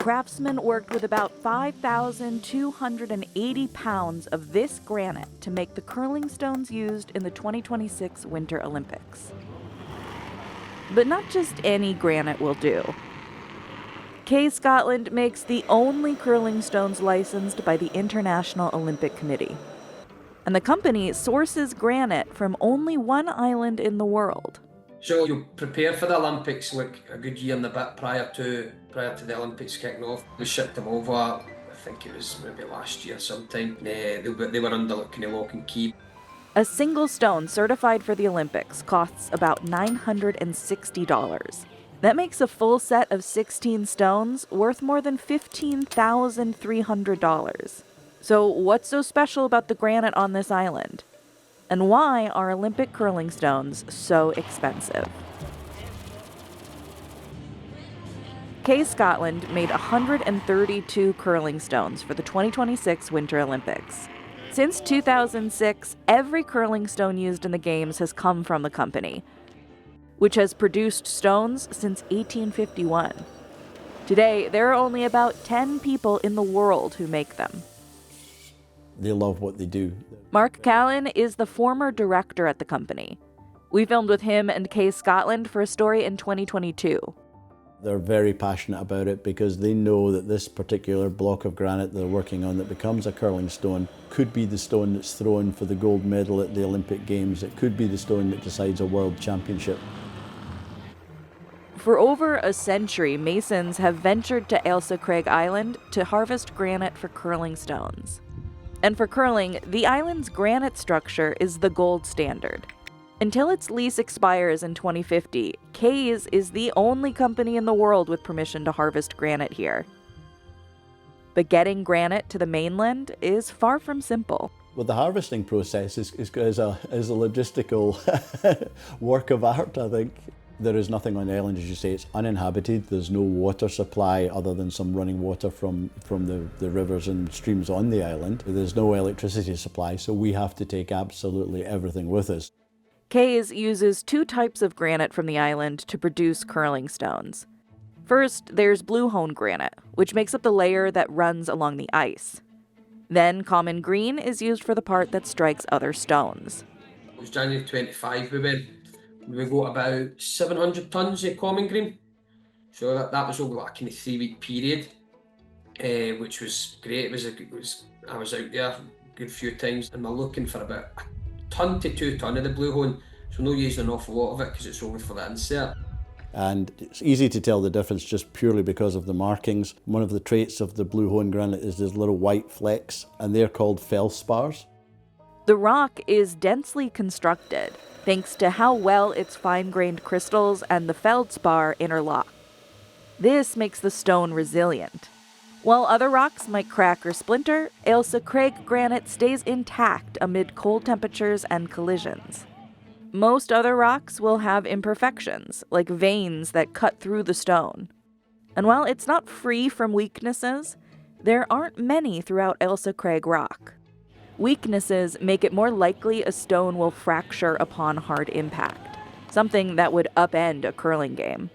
craftsmen worked with about 5,280 pounds of this granite to make the curling stones used in the 2026 Winter Olympics. But not just any granite will do. Kay Scotland makes the only curling stones licensed by the International Olympic Committee. And the company sources granite from only one island in the world. So you prepare for the Olympics like a good year and a bit prior to the Olympics kicking off. We shipped them over, I think it was maybe last year sometime. They were under kind of lock and key. A single stone certified for the Olympics costs about $960. That makes a full set of 16 stones worth more than $15,300. So what's so special about the granite on this island? And why are Olympic curling stones so expensive? Kay Scotland made 132 curling stones for the 2026 Winter Olympics. Since 2006, every curling stone used in the Games has come from the company, which has produced stones since 1851. Today, there are only about 10 people in the world who make them. They love what they do. Mark Callan is the former director at the company. We filmed with him and Kay Scotland for a story in 2022. They're very passionate about it because they know that this particular block of granite they're working on that becomes a curling stone could be the stone that's thrown for the gold medal at the Olympic Games. It could be the stone that decides a world championship. For over a century, masons have ventured to Ailsa Craig Island to harvest granite for curling stones. And for curling, the island's granite structure is the gold standard. Until its lease expires in 2050, Kay's is the only company in the world with permission to harvest granite here. But getting granite to the mainland is far from simple. Well, the harvesting process is a logistical work of art, I think. There is nothing on the island, as you say. It's uninhabited. There's no water supply other than some running water from the rivers and streams on the island. There's no electricity supply, so we have to take absolutely everything with us. Kay's uses two types of granite from the island to produce curling stones. First, there's blue hone granite, which makes up the layer that runs along the ice. Then common green is used for the part that strikes other stones. It was January 25 we got about 700 tonnes of common green. So that was over like a 3-week period, which was great. I was out there a good few times and we're looking for about a tonne to 2 tonne of the blue hone. So no using an awful lot of it because it's only for the insert. And it's easy to tell the difference just purely because of the markings. One of the traits of the blue hone granite is these little white flecks, and they're called feldspars. The rock is densely constructed, thanks to how well its fine-grained crystals and the feldspar interlock. This makes the stone resilient. While other rocks might crack or splinter, Ailsa Craig granite stays intact amid cold temperatures and collisions. Most other rocks will have imperfections, like veins that cut through the stone. And while it's not free from weaknesses, there aren't many throughout Ailsa Craig rock. Weaknesses make it more likely a stone will fracture upon hard impact, something that would upend a curling game.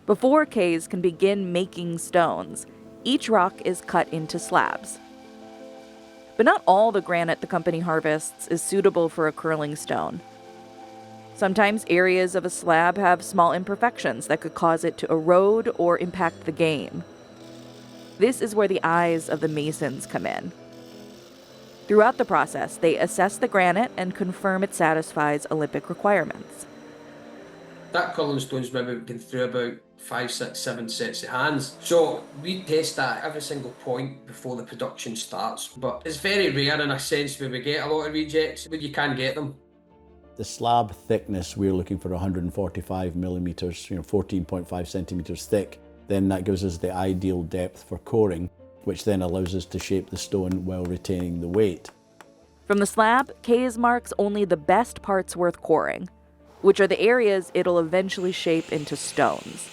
Before Kay's can begin making stones, each rock is cut into slabs. But not all the granite the company harvests is suitable for a curling stone. Sometimes areas of a slab have small imperfections that could cause it to erode or impact the game. This is where the eyes of the masons come in. Throughout the process, they assess the granite and confirm it satisfies Olympic requirements. That curling stone's maybe been through about 5, 6, 7 sets of hands. So we test that at every single point before the production starts. But it's very rare in a sense where we get a lot of rejects, but you can get them. The slab thickness, we're looking for 145 millimeters, 14.5 centimeters thick. Then that gives us the ideal depth for coring, which then allows us to shape the stone while retaining the weight. From the slab, Kay's marks only the best parts worth coring, which are the areas it'll eventually shape into stones.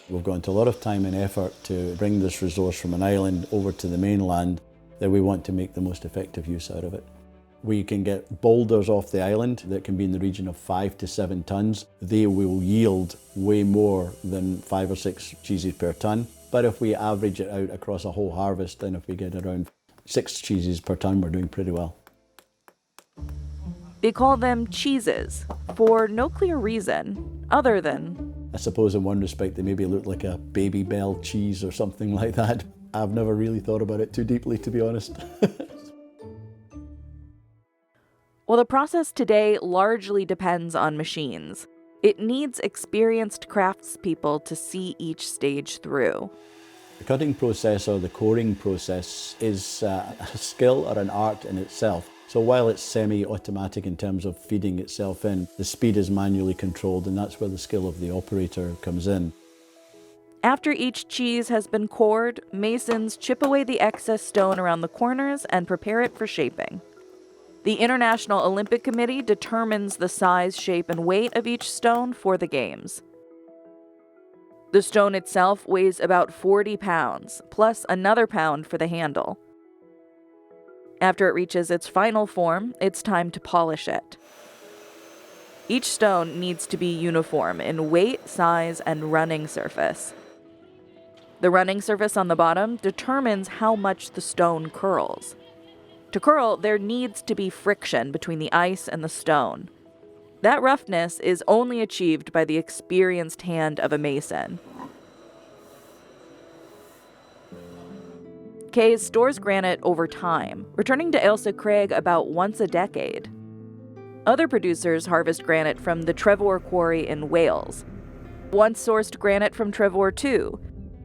We've gone to a lot of time and effort to bring this resource from an island over to the mainland, that we want to make the most effective use out of it. We can get boulders off the island that can be in the region of 5 to 7 tons. They will yield way more than 5 or 6 cheeses per ton. But if we average it out across a whole harvest, then if we get around 6 cheeses per ton, we're doing pretty well. They call them cheeses for no clear reason other than, I suppose in one respect they maybe look like a Baby Bell cheese or something like that. I've never really thought about it too deeply, to be honest. Well, the process today largely depends on machines. It needs experienced craftspeople to see each stage through. The cutting process or the coring process is a skill or an art in itself. So while it's semi-automatic in terms of feeding itself in, the speed is manually controlled, and that's where the skill of the operator comes in. After each cheese has been cored, masons chip away the excess stone around the corners and prepare it for shaping. The International Olympic Committee determines the size, shape, and weight of each stone for the games. The stone itself weighs about 40 pounds, plus another pound for the handle. After it reaches its final form, it's time to polish it. Each stone needs to be uniform in weight, size, and running surface. The running surface on the bottom determines how much the stone curls. To curl, there needs to be friction between the ice and the stone. That roughness is only achieved by the experienced hand of a mason. Kays stores granite over time, returning to Ailsa Craig about once a decade. Other producers harvest granite from the Trefor Quarry in Wales. Once sourced granite from Trefor too,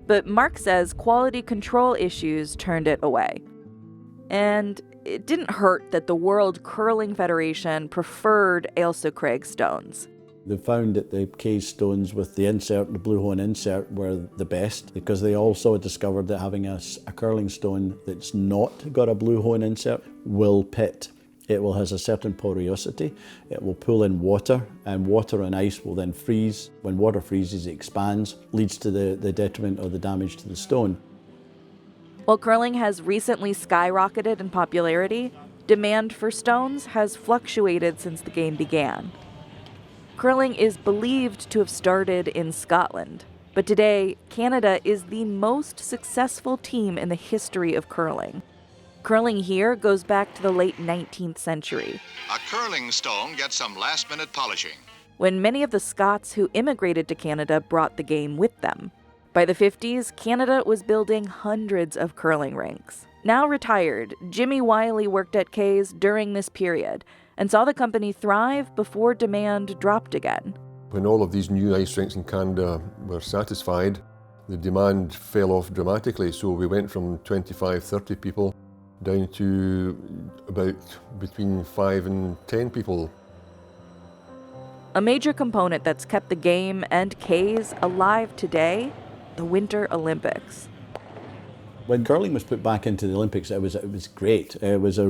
but Mark says quality control issues turned it away. And it didn't hurt that the World Curling Federation preferred Ailsa Craig stones. They found that the Kays stones with the insert, the blue hone insert, were the best because they also discovered that having a curling stone that's not got a blue hone insert will pit. It will has a certain porosity, it will pull in water, and water and ice will then freeze. When water freezes, it expands, leads to the detriment or the damage to the stone. While curling has recently skyrocketed in popularity, demand for stones has fluctuated since the game began. Curling is believed to have started in Scotland, but today, Canada is the most successful team in the history of curling. Curling here goes back to the late 19th century. A curling stone gets some last-minute polishing. When many of the Scots who immigrated to Canada brought the game with them. By the 50s, Canada was building hundreds of curling rinks. Now retired, Jimmy Wiley worked at Kays during this period and saw the company thrive before demand dropped again. When all of these new ice rinks in Canada were satisfied, the demand fell off dramatically, so we went from 25, 30 people down to about between 5 and 10 people. A major component that's kept the game and Kays alive today, the Winter Olympics. When curling was put back into the Olympics, it was great. It was a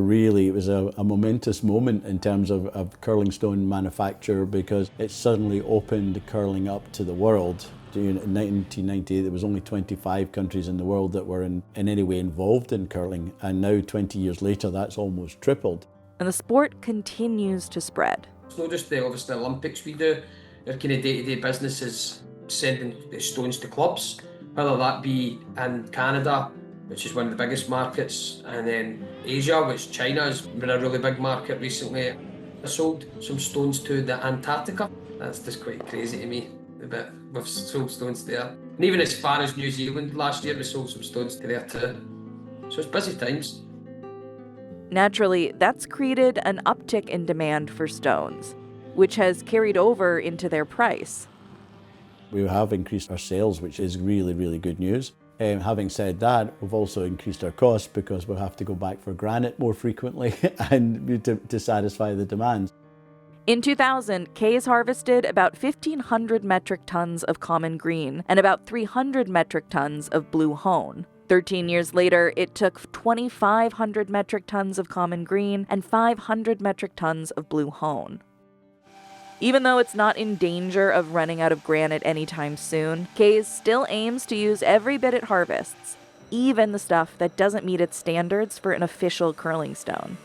momentous moment in terms of curling stone manufacture because it suddenly opened curling up to the world. In 1998, there was only 25 countries in the world that were in any way involved in curling, and now 20 years later, that's almost tripled. And the sport continues to spread. It's not just the Olympics we do. Our kind of day-to-day business is sending the stones to clubs, whether that be in Canada, which is one of the biggest markets, and then Asia, which China has been a really big market recently. I sold some stones to the Antarctica. That's just quite crazy to me, but we've sold stones there. And even as far as New Zealand last year, we sold some stones to there too. So it's busy times. Naturally, that's created an uptick in demand for stones, which has carried over into their price. We have increased our sales, which is really, really good news. Having said that, we've also increased our costs because we'll have to go back for granite more frequently and to satisfy the demands. In 2000, Kays harvested about 1,500 metric tons of common green and about 300 metric tons of blue hone. 13 years later, it took 2,500 metric tons of common green and 500 metric tons of blue hone. Even though it's not in danger of running out of granite anytime soon, Kays still aims to use every bit it harvests, even the stuff that doesn't meet its standards for an official curling stone.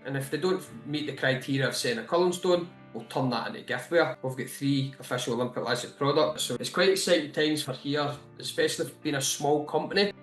and if they don't meet the criteria of saying a culling stone, we'll turn that into giftware. We've got 3 official Olympic licensed products, so it's quite exciting times for here, especially being a small company.